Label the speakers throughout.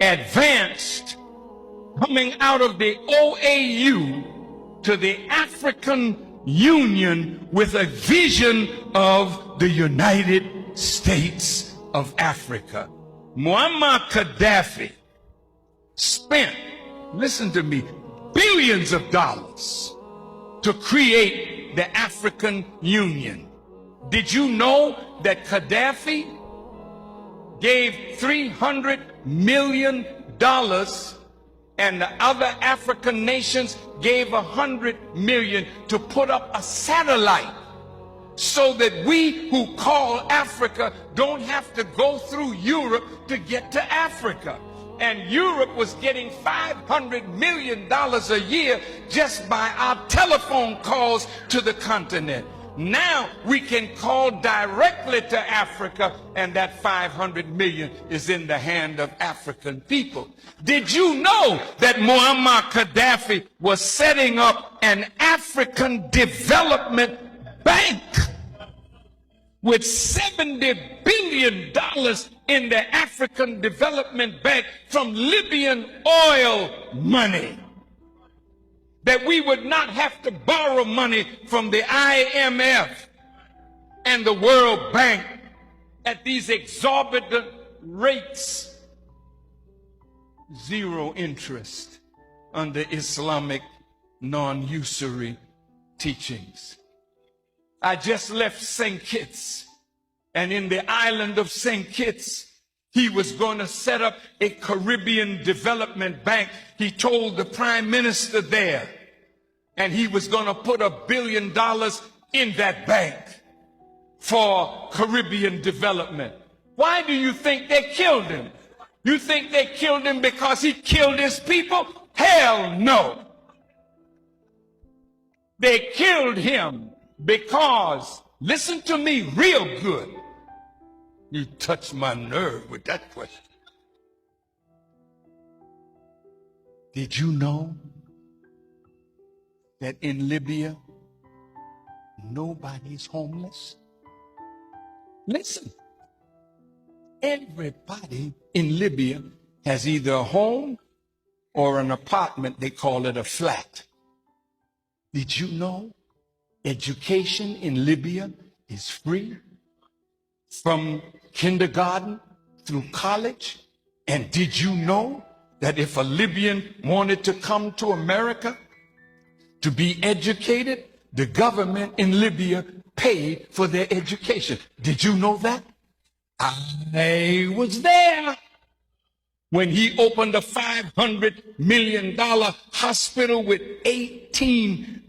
Speaker 1: advanced coming out of the OAU to the African Union with a vision of the United States of Africa. Muammar Gaddafi spent, listen to me, billions of dollars to create the African Union. Did you know that Gaddafi gave $300 million and the other African nations gave $100 million to put up a satellite so that we who call Africa don't have to go through Europe to get to Africa? And Europe was getting $500 million a year just by our telephone calls to the continent. Now we can call directly to Africa, and that $500 million is in the hand of African people. Did you know that Muammar Gaddafi was setting up an African development bank with $70 billion in the African Development Bank from Libyan oil money? That we would not have to borrow money from the IMF and the World Bank at these exorbitant rates. Zero interest under Islamic non-usury teachings. I just left St. Kitts, and in the island of St. Kitts, he was going to set up a Caribbean Development Bank. He told the prime minister there, and he was going to put $1 billion in that bank for Caribbean development. Why do you think they killed him? You think they killed him because he killed his people? Hell no. They killed him because, listen to me real good. You touched my nerve with that question. Did you know that in Libya, nobody's homeless? Listen, everybody in Libya has either a home or an apartment. They call it a flat. Did you know education in Libya is free? From kindergarten through college? And did you know that if a Libyan wanted to come to America to be educated, the government in Libya paid for their education? Did you know that? I was there when he opened a $500 million hospital with 18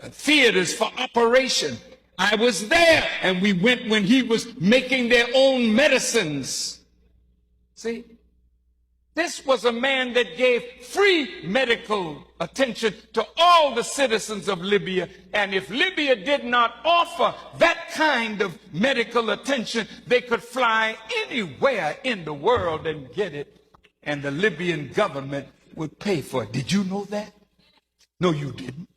Speaker 1: theaters for operation. I was there, and we went when he was making their own medicines. See, this was a man that gave free medical attention to all the citizens of Libya. And if Libya did not offer that kind of medical attention, they could fly anywhere in the world and get it, and the Libyan government would pay for it. Did you know that? No, you didn't.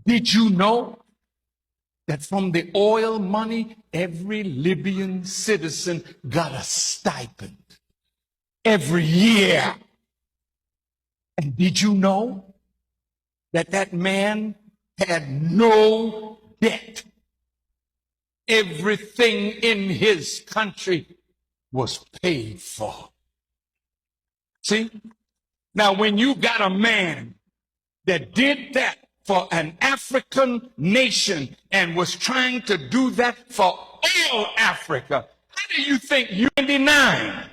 Speaker 1: Did you know that from the oil money, every Libyan citizen got a stipend every year? And did you know that that man had no debt? Everything in his country was paid for. See? Now, when you got a man that did that for an African nation and was trying to do that for all Africa, how do you think UN 99